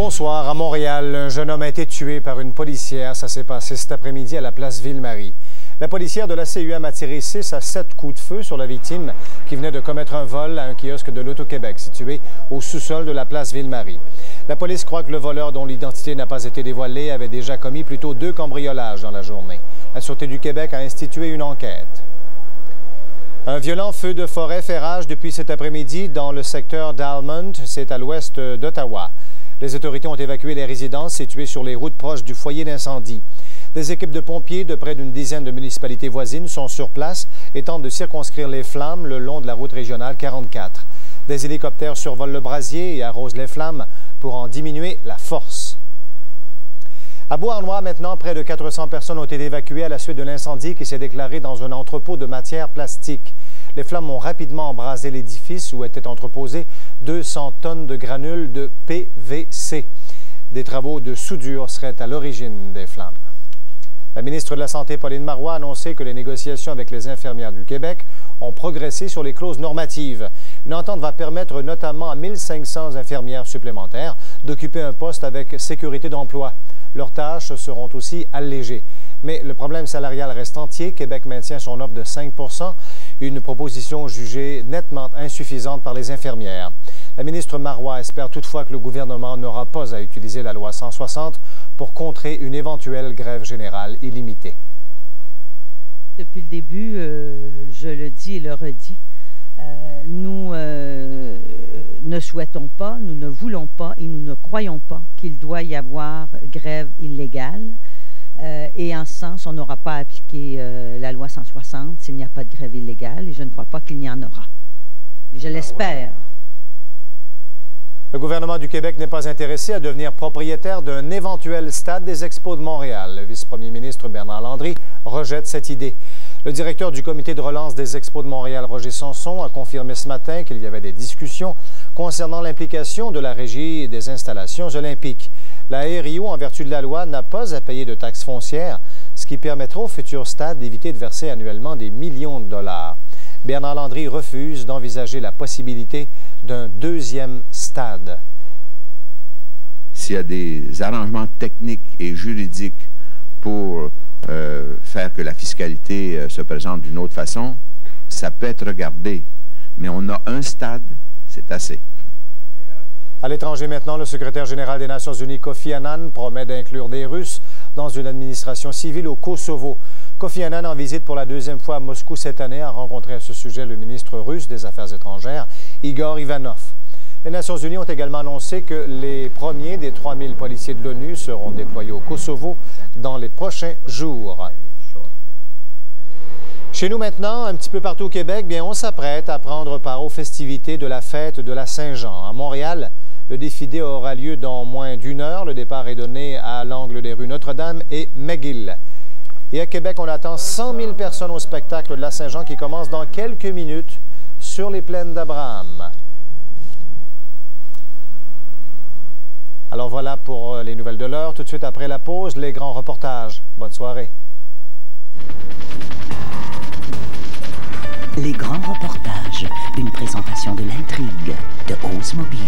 Bonsoir. À Montréal, un jeune homme a été tué par une policière. Ça s'est passé cet après-midi à la place Ville-Marie. La policière de la CUM a tiré 6 à 7 coups de feu sur la victime qui venait de commettre un vol à un kiosque de l'Auto-Québec situé au sous-sol de la place Ville-Marie. La police croit que le voleur, dont l'identité n'a pas été dévoilée, avait déjà commis plutôt 2 cambriolages dans la journée. La Sûreté du Québec a institué une enquête. Un violent feu de forêt fait rage depuis cet après-midi dans le secteur d'Almond, c'est à l'ouest d'Ottawa. Les autorités ont évacué les résidences situées sur les routes proches du foyer d'incendie. Des équipes de pompiers de près d'une dizaine de municipalités voisines sont sur place et tentent de circonscrire les flammes le long de la route régionale 44. Des hélicoptères survolent le brasier et arrosent les flammes pour en diminuer la force. À Beauharnois, maintenant, près de 400 personnes ont été évacuées à la suite de l'incendie qui s'est déclaré dans un entrepôt de matières plastiques. Les flammes ont rapidement embrasé l'édifice où étaient entreposées 200 tonnes de granules de PVC. Des travaux de soudure seraient à l'origine des flammes. La ministre de la Santé, Pauline Marois, a annoncé que les négociations avec les infirmières du Québec ont progressé sur les clauses normatives. Une entente va permettre notamment à 1500 infirmières supplémentaires d'occuper un poste avec sécurité d'emploi. Leurs tâches seront aussi allégées. Mais le problème salarial reste entier. Québec maintient son offre de 5 %, une proposition jugée nettement insuffisante par les infirmières. La ministre Marois espère toutefois que le gouvernement n'aura pas à utiliser la loi 160 pour contrer une éventuelle grève générale illimitée. Depuis le début, je le dis et le redis, nous ne souhaitons pas, nous ne voulons pas et nous ne croyons pas qu'il doit y avoir grève illégale. Et en ce sens, on n'aura pas appliqué la loi 160 s'il n'y a pas de grève illégale et je ne crois pas qu'il y en aura. Je l'espère. Le gouvernement du Québec n'est pas intéressé à devenir propriétaire d'un éventuel stade des Expos de Montréal. Le vice-premier ministre Bernard Landry rejette cette idée. Le directeur du comité de relance des Expos de Montréal, Roger Sanson, a confirmé ce matin qu'il y avait des discussions concernant l'implication de la Régie des installations olympiques. La RIO, en vertu de la loi, n'a pas à payer de taxes foncières, ce qui permettra au futur stade d'éviter de verser annuellement des millions de dollars. Bernard Landry refuse d'envisager la possibilité d'un deuxième stade. S'il y a des arrangements techniques et juridiques pour faire que la fiscalité se présente d'une autre façon, ça peut être regardé. Mais on a un stade, c'est assez. À l'étranger maintenant, le secrétaire général des Nations unies, Kofi Annan, promet d'inclure des Russes dans une administration civile au Kosovo. Kofi Annan, en visite pour la 2e fois à Moscou cette année, a rencontré à ce sujet le ministre russe des Affaires étrangères, Igor Ivanov. Les Nations unies ont également annoncé que les premiers des 3000 policiers de l'ONU seront déployés au Kosovo dans les prochains jours. Chez nous maintenant, un petit peu partout au Québec, on s'apprête à prendre part aux festivités de la fête de la Saint-Jean. À Montréal, le défilé aura lieu dans moins d'1 heure. Le départ est donné à l'angle des rues Notre-Dame et McGill. Et à Québec, on attend 100 000 personnes au spectacle de la Saint-Jean qui commence dans quelques minutes sur les plaines d'Abraham. Alors voilà pour les nouvelles de l'heure. Tout de suite après la pause, les grands reportages. Bonne soirée. Les grands reportages, une présentation de l'intrigue de Oldsmobile.